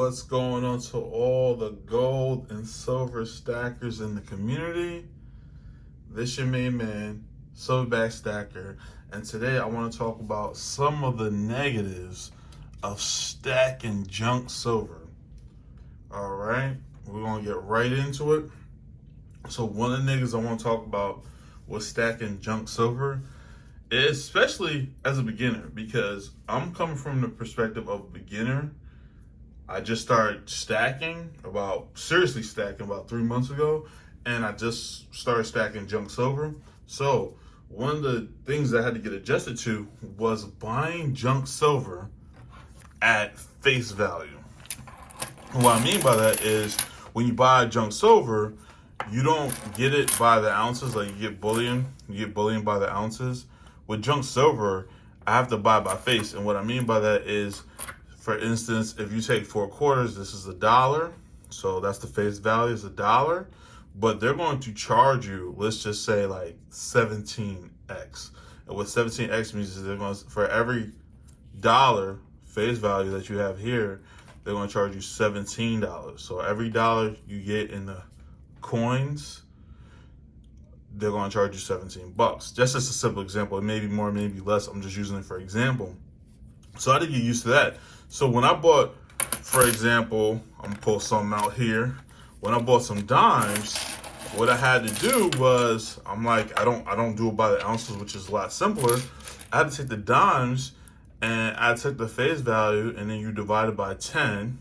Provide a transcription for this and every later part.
What's going on to all the gold and silver stackers in the community? This your main man, Silverback Stacker, and today I want to talk about some of the negatives of stacking junk silver. All right, we're gonna get right into it. So one of the negatives I want to talk about with stacking junk silver, especially as a beginner, because I'm coming from the perspective of a beginner. I just started seriously stacking about 3 months ago, and I just started stacking junk silver. So one of the things I had to get adjusted to was buying junk silver at face value. And what I mean by that is when you buy junk silver, you don't get it by the ounces like you get bullion by the ounces. With junk silver, I have to buy by face. And what I mean by that is, for instance, if you take 4/4, this is $1. So that's the face value is $1. But they're going to charge you, let's just say like 17x. And what 17x means is they're going to, for every dollar face value that you have here, they're going to charge you $17. So every dollar you get in the coins, they're going to charge you 17 bucks. Just as a simple example. It may be more, maybe less. I'm just using it for example. So I had to get used to that. So when I bought, for example, I'm gonna pull something out here. When I bought some dimes, what I had to do was, I'm like, I don't do it by the ounces, which is a lot simpler. I had to take the dimes and I took the face value, and then you divide it by 10,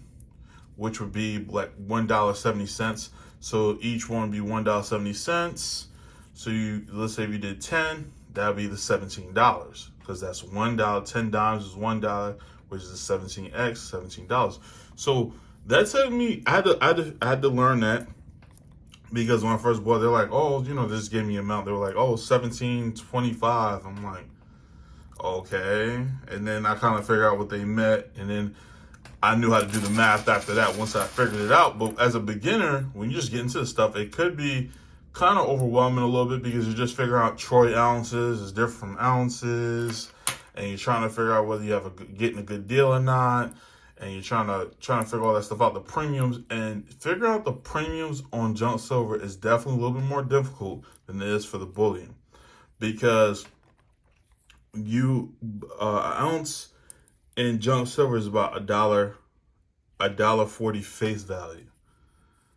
which would be like $1.70. So each one would be $1.70. So let's say if you did 10, that would be the $17, because that's $1. 10 dimes is $1, which is a 17x, $17. So that took me. I had to learn that, because when I first bought, they're like, oh, they just gave me an amount. They were like, oh, 17.25. I'm like, okay. And then I kind of figured out what they meant, and then I knew how to do the math after that once I figured it out. But as a beginner, when you just get into this stuff, it could be kind of overwhelming a little bit, because you're just figuring out troy ounces is different from ounces, and you're trying to figure out whether you have getting a good deal or not, and you're trying to figure all that stuff out, the premiums, and figuring out the premiums on junk silver is definitely a little bit more difficult than it is for the bullion, because an ounce in junk silver is about $1.40 face value.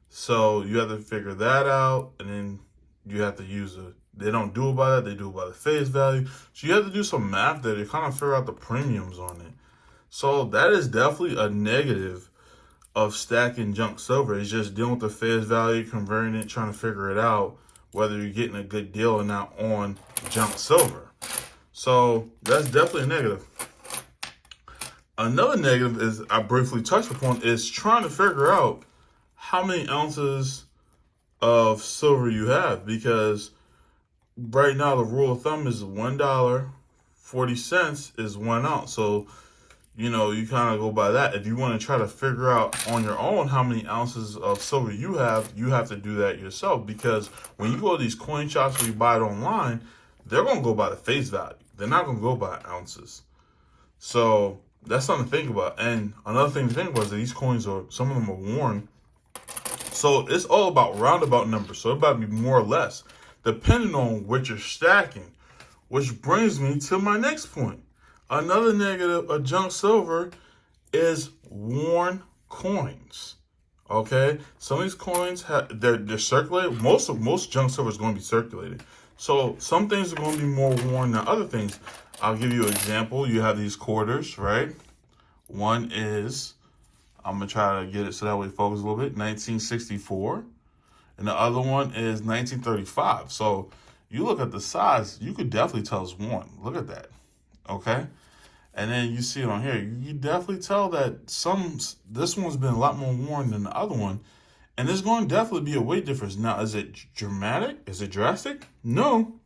So you have to figure that out, and then you have to use they don't do it by that, they do it by the face value. So you have to do some math there to kind of figure out the premiums on it. So that is definitely a negative of stacking junk silver. It's just dealing with the face value, converting it, trying to figure it out, whether you're getting a good deal or not on junk silver. So that's definitely a negative. Another negative is, I briefly touched upon, is trying to figure out how many ounces of silver you have, because right now the rule of thumb is $1.40 is 1 ounce. So you kind of go by that. If you want to try to figure out on your own how many ounces of silver you have to do that yourself, because when you go to these coin shops or you buy it online, they're going to go by the face value. They're not going to go by ounces. So that's something to think about. And another thing to think about is that these coins some of them are worn. So it's all about roundabout numbers. So it's about to be more or less, depending on what you're stacking. Which brings me to my next point. Another negative of junk silver is worn coins. Okay, some of these coins they're circulated. Most junk silver is going to be circulated. So some things are going to be more worn than other things. I'll give you an example. You have these quarters, right? One is, I'm going to try to get it so that way focus a little bit, 1964. And the other one is 1935. So you look at the size, you could definitely tell it's worn. Look at that. Okay? And then you see it on here. You definitely tell that this one's been a lot more worn than the other one. And there's going to definitely be a weight difference. Now, is it dramatic? Is it drastic? No.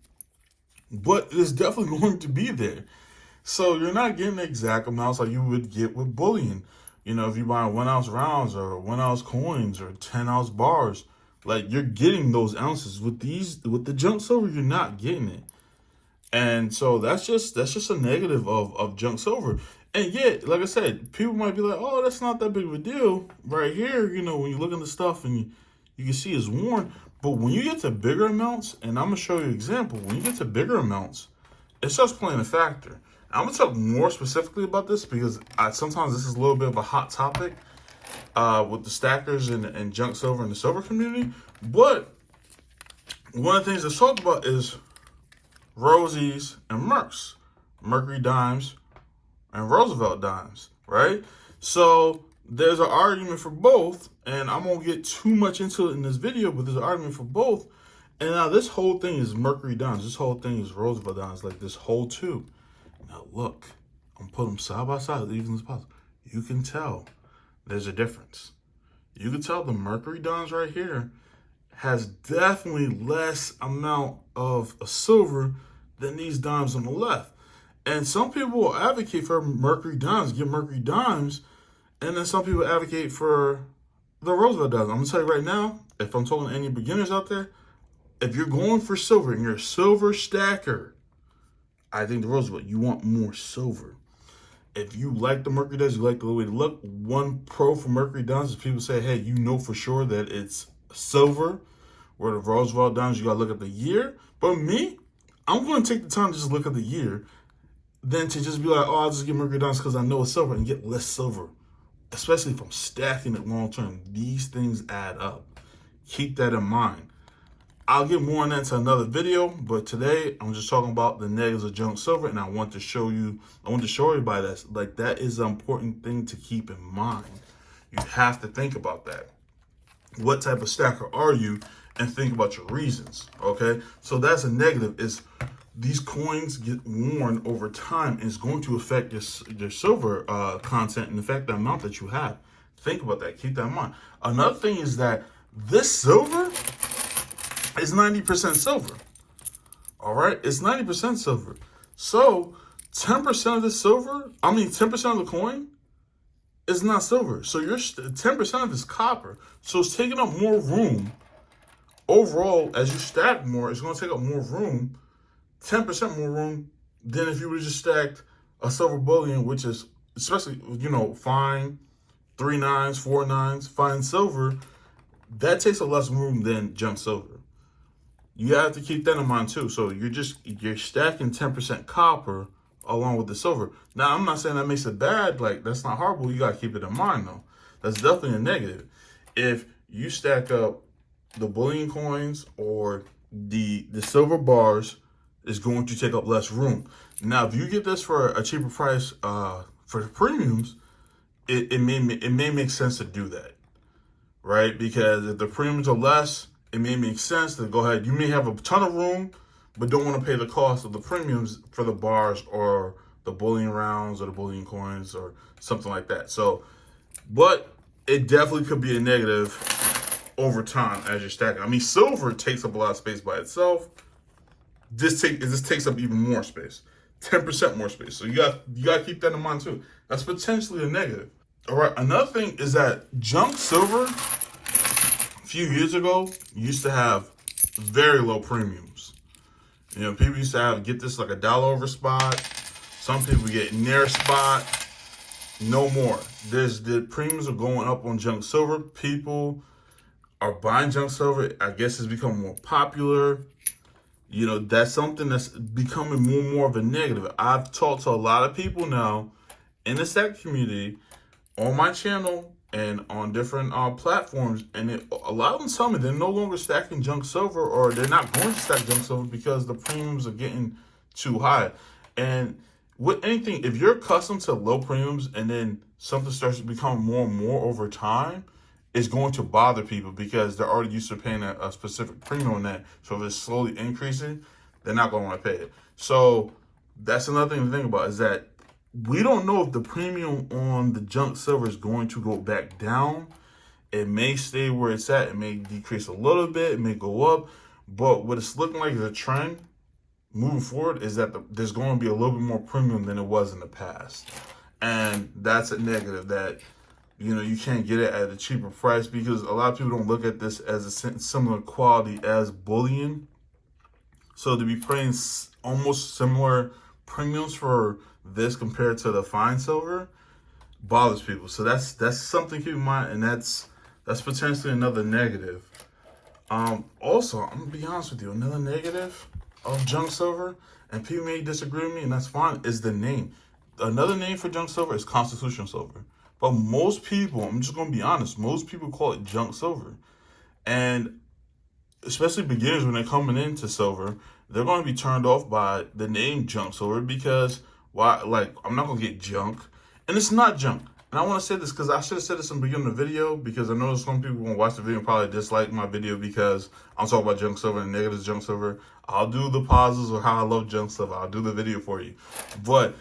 But it's definitely going to be there. So you're not getting the exact amounts like you would get with bullion. If you buy 1 ounce rounds or 1 ounce coins or 10 ounce bars, like you're getting those ounces. With the junk silver, you're not getting it. And so that's just a negative of junk silver. And yet, like I said, people might be like, "Oh, that's not that big of a deal right here." When you look at the stuff and you can see it's worn. But when you get to bigger amounts, and I'm gonna show you an example. When you get to bigger amounts, it starts playing a factor. I'm gonna talk more specifically about this because sometimes this is a little bit of a hot topic with the stackers and junk silver in the silver community. But one of the things that's talked about is Rosies and Mercs, Mercury dimes and Roosevelt dimes, right? So there's an argument for both, and I won't get too much into it in this video, but there's an argument for both. And now this whole thing is Mercury dimes. This whole thing is Roosevelt dimes, like this whole tube. Now look, I'm putting them side by side, even as possible. You can tell there's a difference. You can tell the Mercury dimes right here has definitely less amount of silver than these dimes on the left. And some people will advocate for Mercury dimes, get Mercury dimes, and then some people advocate for the Roosevelt dimes. I'm gonna tell you right now, if I'm talking to any beginners out there, if you're going for silver and you're a silver stacker, I think the Roosevelt, you want more silver. If you like the Mercury dimes, you like the way they look, one pro for Mercury dimes is people say, hey, you know for sure that it's silver. Where the Roosevelt dimes, you gotta look at the year. But me, I'm gonna take the time to just look at the year than to just be like, oh, I'll just get Mercury dimes because I know it's silver and get less silver. Especially if I'm stacking it long term. These things add up. Keep that in mind. I'll get more on that into another video, but today I'm just talking about the negatives of junk silver, and I want to show everybody that is an important thing to keep in mind. You have to think about that. What type of stacker are you? And think about your reasons, okay? So that's a negative, is these coins get worn over time, and it's going to affect your silver content and affect the amount that you have. Think about that. Keep that in mind. Another thing is that this silver is 90% silver. All right? It's 90% silver. So 10% of the silver, 10% of the coin is not silver. So you're 10% of this copper. So it's taking up more room. Overall, as you stack more, it's going to take up more room, 10% more room than if you would have just stacked a silver bullion, which is, especially, fine 3 nines, 4 nines, fine silver. That takes up less room than junk silver. You have to keep that in mind too. So you're stacking 10% copper along with the silver. Now, I'm not saying that makes it bad. Like, that's not horrible. You got to keep it in mind, though. That's definitely a negative. If you stack up the bullion coins or the silver bars, is going to take up less room. Now, if you get this for a cheaper price for the premiums, it may make sense to do that, right? Because if the premiums are less, it may make sense to go ahead. You may have a ton of room, but don't want to pay the cost of the premiums for the bars or the bullion rounds or the bullion coins or something like that. So, but it definitely could be a negative over time as you're stacking. Silver takes up a lot of space by itself. This takes up even more space, 10% more space. So you got to keep that in mind too. That's potentially a negative. All right. Another thing is that junk silver, a few years ago, used to have very low premiums. People used to get this like $1 over spot. Some people get near spot. No more. The premiums are going up on junk silver. People are buying junk silver. I guess it's become more popular. That's something that's becoming more and more of a negative. I've talked to a lot of people now in the stack community on my channel and on different platforms, and a lot of them tell me they're no longer stacking junk silver, or they're not going to stack junk silver because the premiums are getting too high. And with anything, if you're accustomed to low premiums and then something starts to become more and more over time, it's going to bother people because they're already used to paying a specific premium on that. So if it's slowly increasing, they're not going to want to pay it. So that's another thing to think about, is that we don't know if the premium on the junk silver is going to go back down. It may stay where it's at. It may decrease a little bit. It may go up. But what it's looking like is a trend moving forward is that there's going to be a little bit more premium than it was in the past. And that's a negative, that you can't get it at a cheaper price, because a lot of people don't look at this as a similar quality as bullion. So to be paying almost similar premiums for this compared to the fine silver bothers people. So that's something to keep in mind, and that's potentially another negative. Also, I'm gonna be honest with you, another negative of junk silver, and people may disagree with me, and that's fine, is the name. Another name for junk silver is constitutional silver. But most people, I'm just gonna be honest, most people call it junk silver. And especially beginners when they're coming into silver, they're going to be turned off by the name junk silver because why? Like, I'm not going to get junk, and it's not junk. And I want to say this because I should have said this in the beginning of the video, because I know some people going to watch the video and probably dislike my video because I'm talking about junk silver and negative junk silver. I'll do the pauses or how I love junk silver. I'll do the video for you. But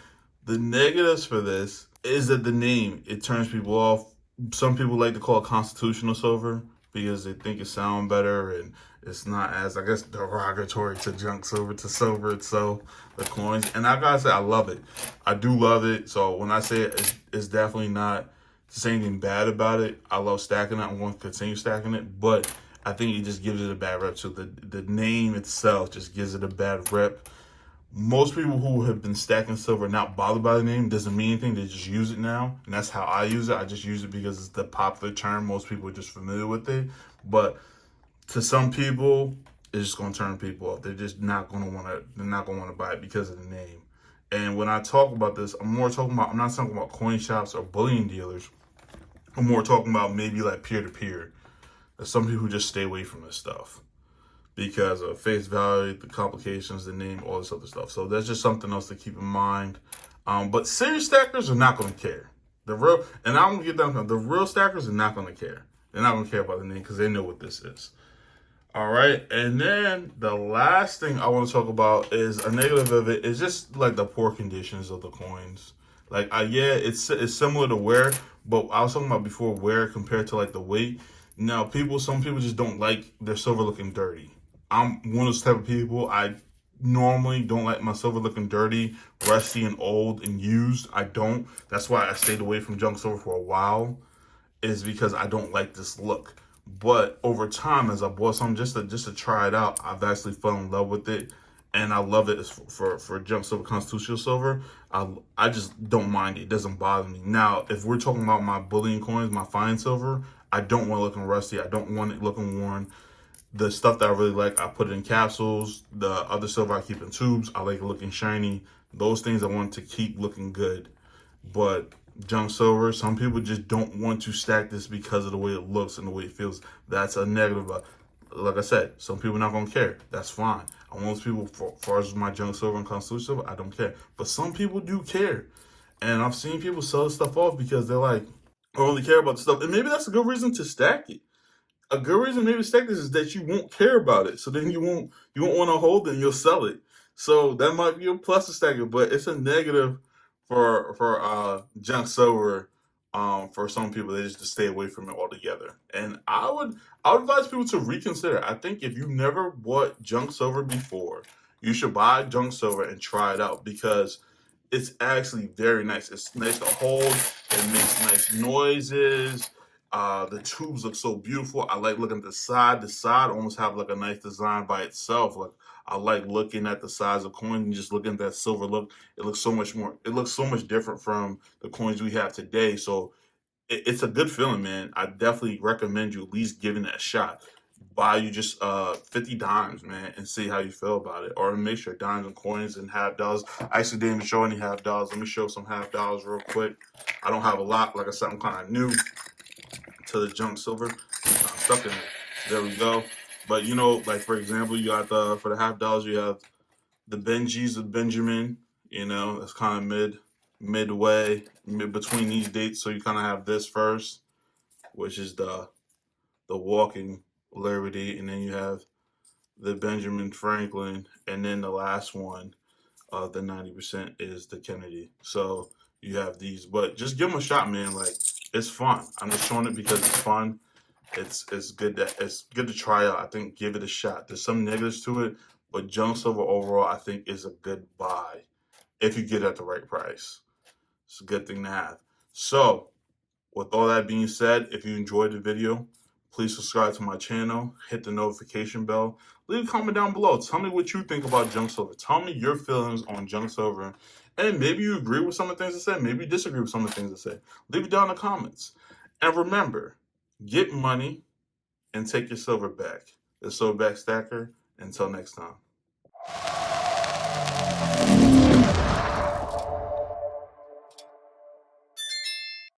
the negatives for this is that the name, it turns people off. Some people like to call it constitutional silver because they think it sounds better and it's not as, I guess, derogatory to junk silver, to silver itself, the coins. And I gotta say, I love it. I do love it. So when I say it, it's definitely not to say anything bad about it. I love stacking it. I'm going to continue stacking it. But I think it just gives it a bad rep. So the name itself just gives it a bad rep. Most people who have been stacking silver not bothered by the name doesn't mean anything. They just use it now, and that's how I use it. I just use it because it's the popular term. Most people are just familiar with it. But to some people, it's just gonna turn people off. They're just not gonna wanna. They're not gonna want to buy it because of the name. And when I talk about this, I'm not talking about coin shops or bullion dealers. I'm more talking about maybe like peer to peer. There's some people who just stay away from this stuff because of face value, the complications, the name, all this other stuff. So that's just something else to keep in mind. But serious stackers are not going to care. And I'm going to get down to the real stackers are not going to care. They're not going to care about the name because they know what this is. All right. And then the last thing I want to talk about is a negative of it is just like the poor conditions of the coins. Like, yeah, it's similar to wear, but I was talking about before wear compared to like the weight. Now, some people just don't like their silver looking dirty. I'm one of those type of people. I normally don't like my silver looking dirty, rusty, and old and used. I don't. That's why I stayed away from junk silver for a while, is because I don't like this look. But over time, as I bought some just to try it out, I've actually fell in love with it, and I love it for junk silver, constitutional silver. I just don't mind it. It doesn't bother me. Now, if we're talking about my bullion coins, my fine silver, I don't want it looking rusty. I don't want it looking worn. The stuff that I really like, I put it in capsules. The other silver I keep in tubes. I like it looking shiny. Those things I want to keep looking good. But junk silver, some people just don't want to stack this because of the way it looks and the way it feels. That's a negative. Like I said, some people are not going to care. That's fine. I want those people, as far as my junk silver and constitutional silver, I don't care. But some people do care. And I've seen people sell this stuff off because they're like, I only care about the stuff. And maybe that's a good reason to stack it. A good reason maybe to stack this is that you won't care about it. So then you won't want to hold it and you'll sell it. So that might be a plus to stack it, but it's a negative for junk silver. For some people, they just stay away from it altogether. And I would advise people to reconsider. I think if you've never bought junk silver before, you should buy junk silver and try it out because it's actually very nice. It's nice to hold. It makes nice noises. The tubes look so beautiful. I like looking at the side. The side almost have like a nice design by itself. Like I like looking at the size of coins and just looking at that silver look. It looks so much more. It looks so much different from the coins we have today. So it's a good feeling, man. I definitely recommend you at least giving it a shot. Buy you just 50 dimes, man, and see how you feel about it. Or make sure dimes and coins and half dollars. I actually didn't even show any half dollars. Let me show some half dollars real quick. I don't have a lot. Like I said, I'm kind of new to the junk silver. I'm stuck in it. There we go. But you know, like for example, you got for the half dollars, you have the Benjis of Benjamin. You know, that's kind of midway between these dates. So you kind of have this first, which is the walking Liberty, and then you have the Benjamin Franklin, and then the last one, the 90% is the Kennedy. So you have these, but just give them a shot, man. Like it's fun. I'm just showing it because it's fun. It's good to try out. I think give it a shot. There's some negatives to it, but junk silver overall, I think is a good buy if you get it at the right price. It's a good thing to have. So with all that being said, if you enjoyed the video, please subscribe to my channel, hit the notification bell, Leave a comment down below. Tell me what you think about junk silver. Tell me your feelings on junk silver. And maybe you agree with some of the things I said. Maybe you disagree with some of the things I said. Leave it down in the comments. And remember, get money and take your silver back. The Silverback Stacker. Until next time.